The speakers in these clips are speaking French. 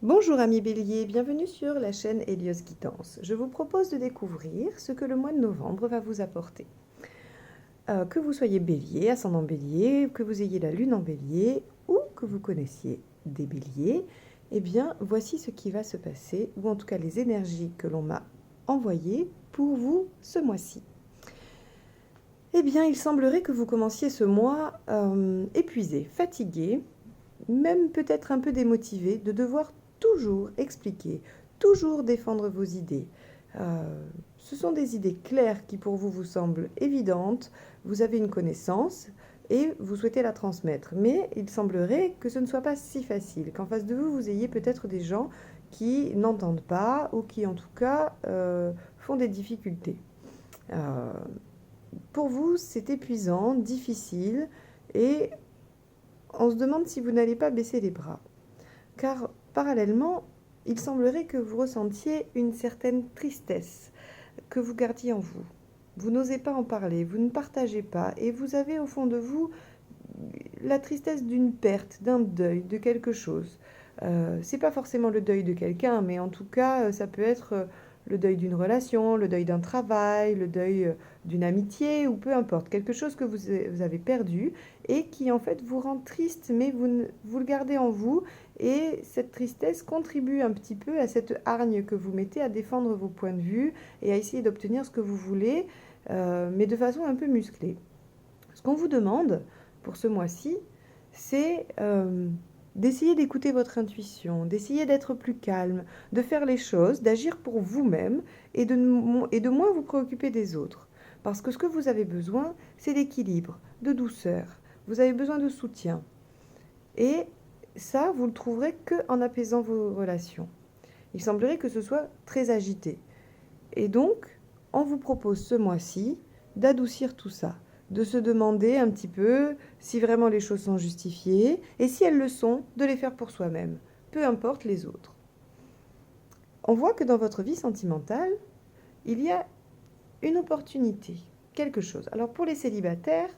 Bonjour amis Bélier, bienvenue sur la chaîne Hélios Guidance. Je vous propose de découvrir ce que le mois de novembre va vous apporter. Que vous soyez Bélier, ascendant Bélier, que vous ayez la lune en Bélier ou que vous connaissiez des Béliers, eh bien voici ce qui va se passer, ou en tout cas les énergies que l'on m'a envoyées pour vous ce mois-ci. Eh bien il semblerait que vous commenciez ce mois épuisé, fatigué, même peut-être un peu démotivé de devoir toujours expliquer, toujours défendre vos idées. Ce sont des idées claires qui pour vous semblent évidentes, vous avez une connaissance et vous souhaitez la transmettre. Mais il semblerait que ce ne soit pas si facile, qu'en face de vous, vous ayez peut-être des gens qui n'entendent pas ou qui en tout cas font des difficultés. Pour vous, c'est épuisant, difficile et on se demande si vous n'allez pas baisser les bras. Car parallèlement, il semblerait que vous ressentiez une certaine tristesse que vous gardiez en vous. Vous n'osez pas en parler, vous ne partagez pas et vous avez au fond de vous la tristesse d'une perte, d'un deuil, de quelque chose. C'est pas forcément le deuil de quelqu'un, mais en tout cas, ça peut être le deuil d'une relation, le deuil d'un travail, le deuil d'une amitié, ou peu importe, quelque chose que vous avez perdu et qui en fait vous rend triste, mais vous le gardez en vous, et cette tristesse contribue un petit peu à cette hargne que vous mettez à défendre vos points de vue et à essayer d'obtenir ce que vous voulez, mais de façon un peu musclée. Ce qu'on vous demande pour ce mois-ci, c'est d'essayer d'écouter votre intuition, d'essayer d'être plus calme, de faire les choses, d'agir pour vous-même et de moins vous préoccuper des autres. Parce que ce que vous avez besoin, c'est d'équilibre, de douceur. Vous avez besoin de soutien. Et ça, vous le trouverez qu'en apaisant vos relations. Il semblerait que ce soit très agité. Et donc, on vous propose ce mois-ci d'adoucir tout ça, de se demander un petit peu si vraiment les choses sont justifiées, et si elles le sont, de les faire pour soi-même, peu importe les autres. On voit que dans votre vie sentimentale, il y a une opportunité, quelque chose. Alors pour les célibataires,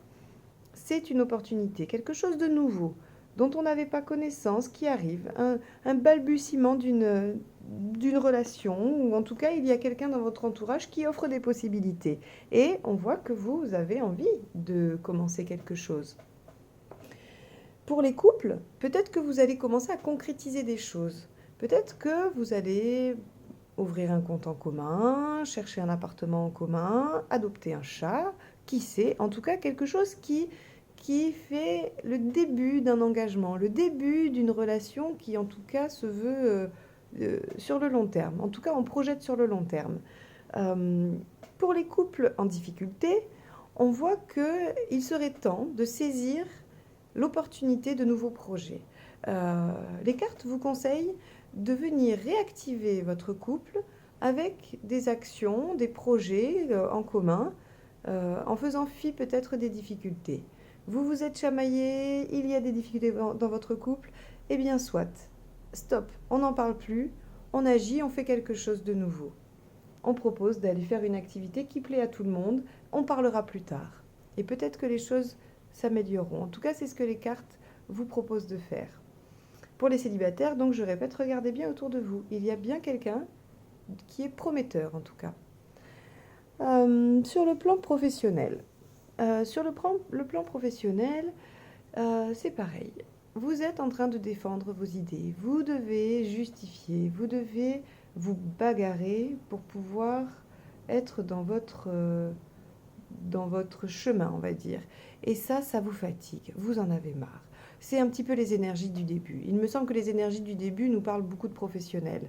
c'est une opportunité, quelque chose de nouveau, dont on n'avait pas connaissance, qui arrive, un balbutiement d'une relation, ou en tout cas il y a quelqu'un dans votre entourage qui offre des possibilités. Et on voit que vous avez envie de commencer quelque chose. Pour les couples, peut-être que vous allez commencer à concrétiser des choses. Peut-être que vous allez ouvrir un compte en commun, chercher un appartement en commun, adopter un chat, qui sait, en tout cas quelque chose qui fait le début d'un engagement, le début d'une relation qui en tout cas se veut sur le long terme. En tout cas, on projette sur le long terme. Pour les couples en difficulté, on voit qu'il serait temps de saisir l'opportunité de nouveaux projets. Les cartes vous conseillent de venir réactiver votre couple avec des actions, des projets en commun, en faisant fi peut-être des difficultés. Vous vous êtes chamaillé, il y a des difficultés dans votre couple, eh bien soit, stop, on n'en parle plus, on agit, on fait quelque chose de nouveau. On propose d'aller faire une activité qui plaît à tout le monde, on parlera plus tard. Et peut-être que les choses s'amélioreront. En tout cas, c'est ce que les cartes vous proposent de faire. Pour les célibataires, donc je répète, regardez bien autour de vous. Il y a bien quelqu'un qui est prometteur en tout cas. Sur le plan professionnel, le plan professionnel, c'est pareil. Vous êtes en train de défendre vos idées. Vous devez justifier, vous devez vous bagarrer pour pouvoir être dans votre chemin, on va dire. Et ça vous fatigue, vous en avez marre. C'est un petit peu les énergies du début. Il me semble que les énergies du début nous parlent beaucoup de professionnels.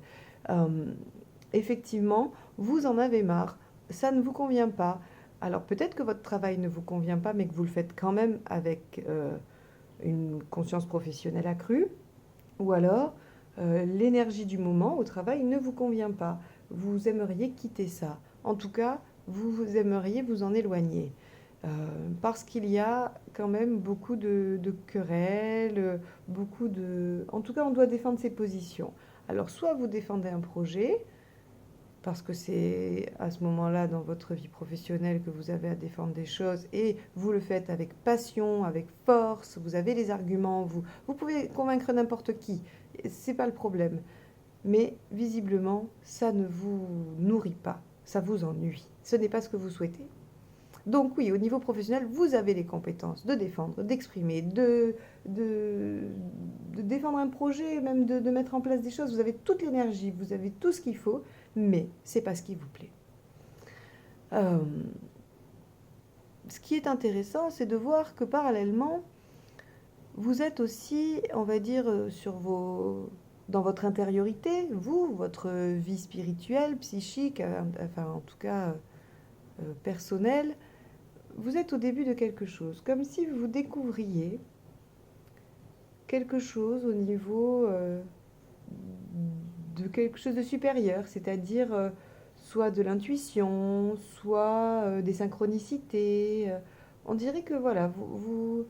Effectivement, vous en avez marre, ça ne vous convient pas. Alors peut-être que votre travail ne vous convient pas, mais que vous le faites quand même avec une conscience professionnelle accrue. Ou alors, l'énergie du moment au travail ne vous convient pas. Vous aimeriez quitter ça. En tout cas, vous aimeriez vous en éloigner. Parce qu'il y a quand même beaucoup de querelles, beaucoup de... En tout cas, on doit défendre ses positions. Alors, soit vous défendez un projet, parce que c'est à ce moment-là dans votre vie professionnelle que vous avez à défendre des choses, et vous le faites avec passion, avec force, vous avez les arguments, vous pouvez convaincre n'importe qui, c'est pas le problème. mais visiblement, ça ne vous nourrit pas, ça vous ennuie. Ce n'est pas ce que vous souhaitez. Donc oui, au niveau professionnel, vous avez les compétences de défendre, d'exprimer, de défendre un projet, même de mettre en place des choses. Vous avez toute l'énergie, vous avez tout ce qu'il faut, mais c'est pas ce qui vous plaît. Ce qui est intéressant, c'est de voir que parallèlement, vous êtes aussi, on va dire, dans votre intériorité, vous, votre vie spirituelle, psychique, enfin en tout cas personnelle, vous êtes au début de quelque chose, comme si vous découvriez quelque chose au niveau de quelque chose de supérieur, c'est-à-dire soit de l'intuition, soit des synchronicités. On dirait que voilà, vous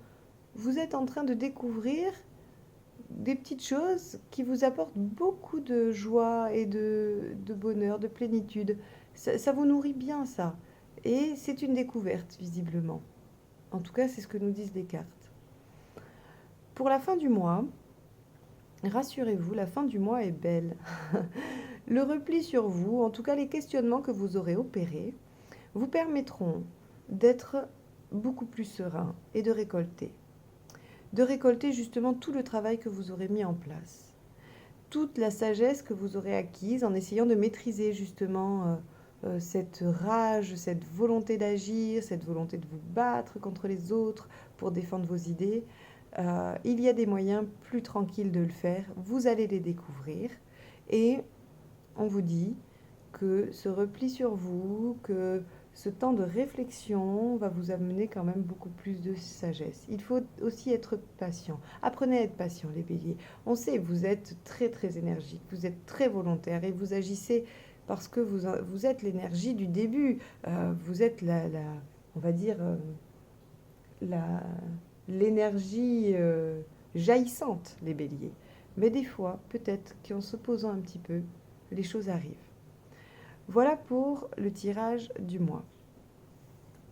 êtes en train de découvrir des petites choses qui vous apportent beaucoup de joie et de bonheur, de plénitude. Ça vous nourrit bien, ça. Et c'est une découverte, visiblement. En tout cas, c'est ce que nous disent les cartes. Pour la fin du mois, rassurez-vous, la fin du mois est belle. Le repli sur vous, en tout cas les questionnements que vous aurez opérés, vous permettront d'être beaucoup plus serein et de récolter. De récolter justement tout le travail que vous aurez mis en place. Toute la sagesse que vous aurez acquise en essayant de maîtriser justement cette rage, cette volonté d'agir, cette volonté de vous battre contre les autres pour défendre vos idées. Il y a des moyens plus tranquilles de le faire. Vous allez les découvrir et on vous dit que ce repli sur vous, que ce temps de réflexion va vous amener quand même beaucoup plus de sagesse. Il faut aussi être patient. Apprenez à être patient, les béliers. On sait, vous êtes très très énergique, vous êtes très volontaire et vous agissez parce que vous êtes l'énergie du début. Vous êtes on va dire, l'énergie jaillissante, les béliers. Mais des fois, peut-être qu'en se posant un petit peu, les choses arrivent. Voilà pour le tirage du mois.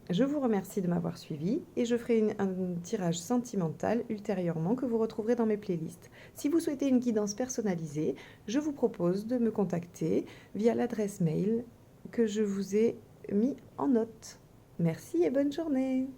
Je vous remercie de m'avoir suivi et je ferai un tirage sentimental ultérieurement que vous retrouverez dans mes playlists. Si vous souhaitez une guidance personnalisée, je vous propose de me contacter via l'adresse mail que je vous ai mis en note. Merci et bonne journée.